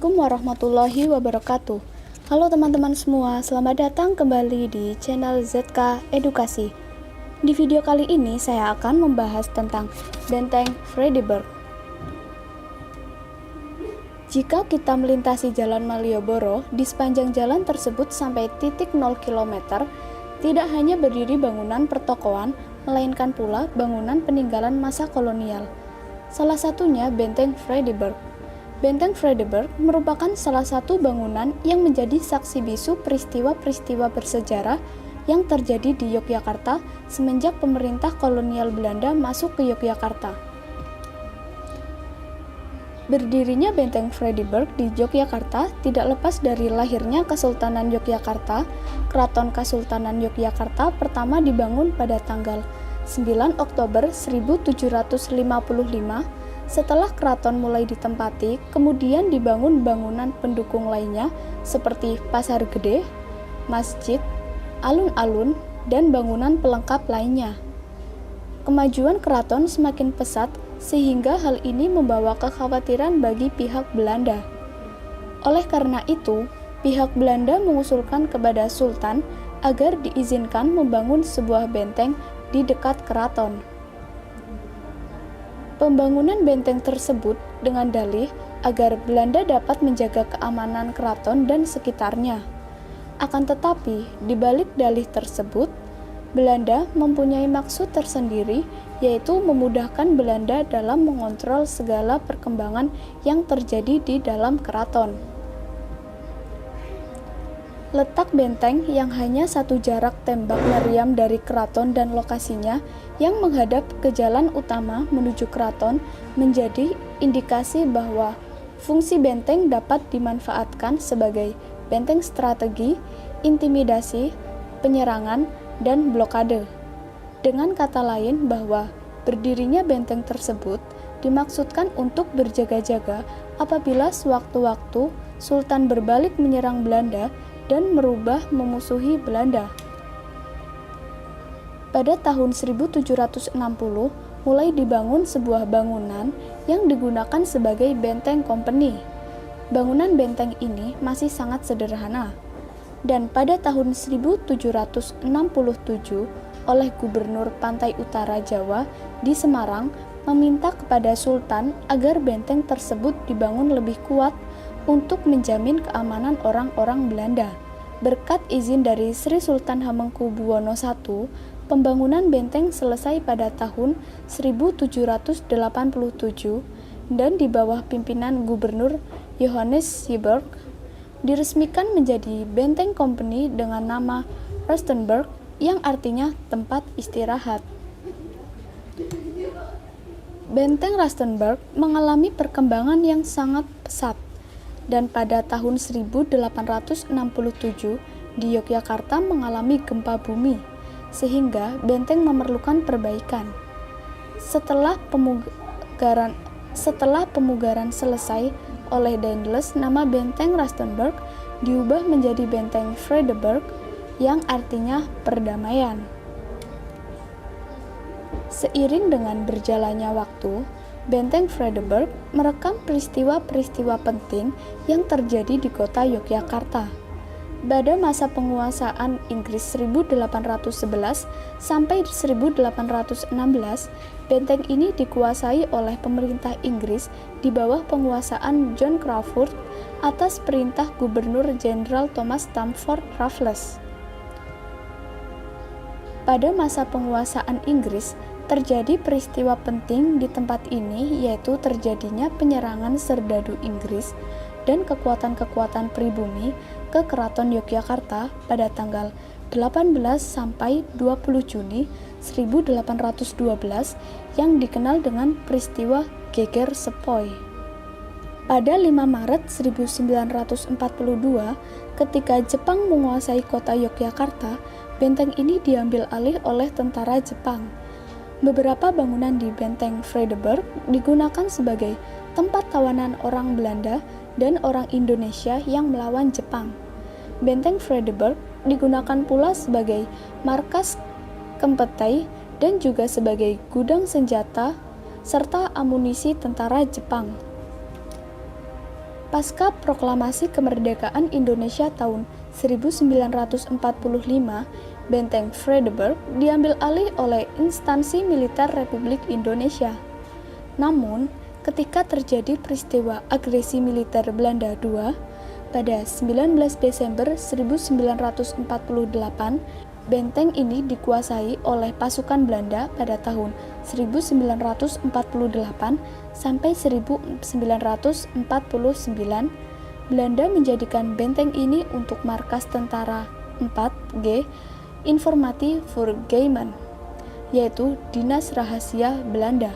Assalamualaikum warahmatullahi wabarakatuh. Halo teman-teman semua, selamat datang kembali di channel ZK Edukasi. Di video kali ini saya akan membahas tentang Benteng Vredenburg. Jika kita melintasi Jalan Malioboro, di sepanjang jalan tersebut sampai titik 0 km, tidak hanya berdiri bangunan pertokoan, melainkan pula bangunan peninggalan masa kolonial. Salah satunya Benteng Vredenburg. Benteng Vredenburg merupakan salah satu bangunan yang menjadi saksi bisu peristiwa-peristiwa bersejarah yang terjadi di Yogyakarta semenjak pemerintah kolonial Belanda masuk ke Yogyakarta. Berdirinya Benteng Vredenburg di Yogyakarta tidak lepas dari lahirnya Kesultanan Yogyakarta. Keraton Kesultanan Yogyakarta pertama dibangun pada tanggal 9 Oktober 1755. Setelah keraton mulai ditempati, kemudian dibangun bangunan pendukung lainnya seperti Pasar Gede, masjid, alun-alun, dan bangunan pelengkap lainnya. Kemajuan keraton semakin pesat sehingga hal ini membawa kekhawatiran bagi pihak Belanda. Oleh karena itu, pihak Belanda mengusulkan kepada Sultan agar diizinkan membangun sebuah benteng di dekat keraton. Pembangunan benteng tersebut dengan dalih agar Belanda dapat menjaga keamanan keraton dan sekitarnya. Akan tetapi, di balik dalih tersebut, Belanda mempunyai maksud tersendiri, yaitu memudahkan Belanda dalam mengontrol segala perkembangan yang terjadi di dalam keraton. Letak benteng yang hanya satu jarak tembak meriam dari keraton dan lokasinya yang menghadap ke jalan utama menuju keraton menjadi indikasi bahwa fungsi benteng dapat dimanfaatkan sebagai benteng strategi, intimidasi, penyerangan, dan blokade. Dengan kata lain bahwa berdirinya benteng tersebut dimaksudkan untuk berjaga-jaga apabila sewaktu-waktu Sultan berbalik menyerang Belanda dan merubah memusuhi Belanda. Pada tahun 1760, mulai dibangun sebuah bangunan yang digunakan sebagai benteng company. Bangunan benteng ini masih sangat sederhana. Dan pada tahun 1767, oleh Gubernur Pantai Utara Jawa di Semarang meminta kepada Sultan agar benteng tersebut dibangun lebih kuat untuk menjamin keamanan orang-orang Belanda. Berkat izin dari Sri Sultan Hamengkubuwono I, pembangunan benteng selesai pada tahun 1787 dan di bawah pimpinan Gubernur Johannes Syberg diresmikan menjadi benteng company dengan nama Rustenburg yang artinya tempat istirahat. Benteng Rustenburg mengalami perkembangan yang sangat pesat. Dan pada tahun 1867 di Yogyakarta mengalami gempa bumi, sehingga benteng memerlukan perbaikan. Setelah pemugaran selesai oleh Daendels, nama benteng Rustenburg diubah menjadi benteng Vredenburg yang artinya perdamaian. Seiring dengan berjalannya waktu, Benteng Vredenburg merekam peristiwa-peristiwa penting yang terjadi di kota Yogyakarta. Pada masa penguasaan Inggris 1811 sampai 1816, benteng ini dikuasai oleh pemerintah Inggris di bawah penguasaan John Crawfurd atas perintah Gubernur Jenderal Thomas Stamford Raffles. Pada masa penguasaan Inggris, terjadi peristiwa penting di tempat ini, yaitu terjadinya penyerangan serdadu Inggris dan kekuatan-kekuatan pribumi ke Keraton Yogyakarta pada tanggal 18 sampai 20 Juni 1812 yang dikenal dengan peristiwa Geger Sepoy. Pada 5 Maret 1942, ketika Jepang menguasai kota Yogyakarta, benteng ini diambil alih oleh tentara Jepang. Beberapa bangunan di Benteng Vredenburg digunakan sebagai tempat tawanan orang Belanda dan orang Indonesia yang melawan Jepang. Benteng Vredenburg digunakan pula sebagai markas Kempeitai dan juga sebagai gudang senjata serta amunisi tentara Jepang. Pasca proklamasi kemerdekaan Indonesia tahun 1945, Benteng Vredenburg diambil alih oleh instansi militer Republik Indonesia. Namun, ketika terjadi peristiwa agresi militer Belanda II pada 19 Desember 1948, benteng ini dikuasai oleh pasukan Belanda pada tahun 1948 sampai 1949. Belanda menjadikan benteng ini untuk markas tentara 4G Informatie Voorgeheimen, yaitu Dinas Rahasia Belanda.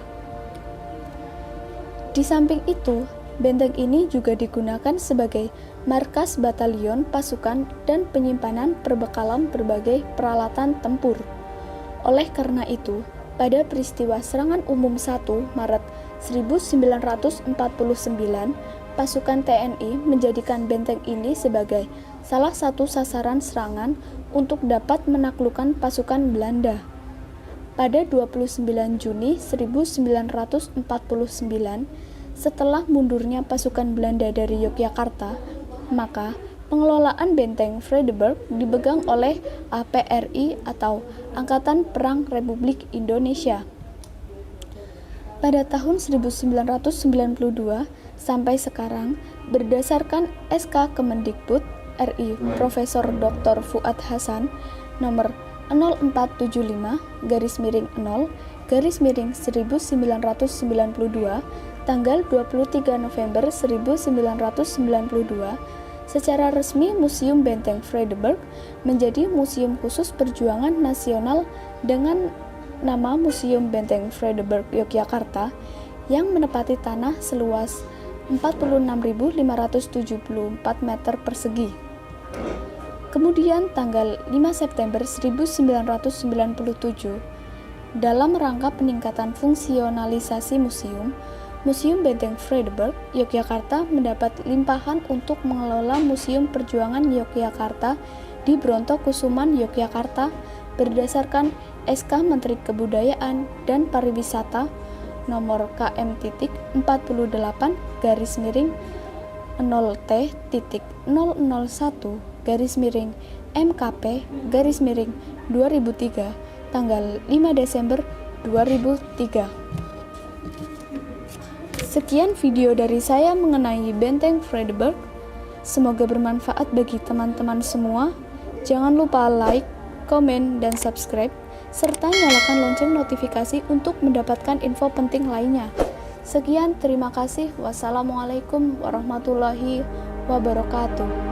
Di samping itu, benteng ini juga digunakan sebagai markas batalion pasukan dan penyimpanan perbekalan berbagai peralatan tempur. Oleh karena itu, pada peristiwa serangan umum 1 Maret 1949, pasukan TNI menjadikan benteng ini sebagai salah satu sasaran serangan untuk dapat menaklukkan pasukan Belanda. Pada 29 Juni 1949, setelah mundurnya pasukan Belanda dari Yogyakarta, maka pengelolaan benteng Vredenburg dipegang oleh APRI atau Angkatan Perang Republik Indonesia. Pada tahun 1992 sampai sekarang, berdasarkan SK Kemendikbud RI Profesor Dr. Fuad Hasan nomor 0475-0-1992 tanggal 23 November 1992, secara resmi Museum Benteng Vredenburg menjadi museum khusus perjuangan nasional dengan nama Museum Benteng Vredenburg Yogyakarta yang menempati tanah seluas 46.574 meter persegi. Kemudian tanggal 5 September 1997, dalam rangka peningkatan fungsionalisasi museum, Museum Benteng Vredenburg Yogyakarta mendapat limpahan untuk mengelola Museum Perjuangan Yogyakarta di Brontokusuman, Yogyakarta berdasarkan SK Menteri Kebudayaan dan Pariwisata nomor KM.0T.001-MKP-2003 tanggal 5 Desember 2003. Sekian video dari saya mengenai Benteng Vredenburg. Semoga bermanfaat bagi teman-teman semua. Jangan lupa like, komen, dan subscribe, serta nyalakan lonceng notifikasi untuk mendapatkan info penting lainnya. Sekian, terima kasih. Wassalamualaikum warahmatullahi wabarakatuh.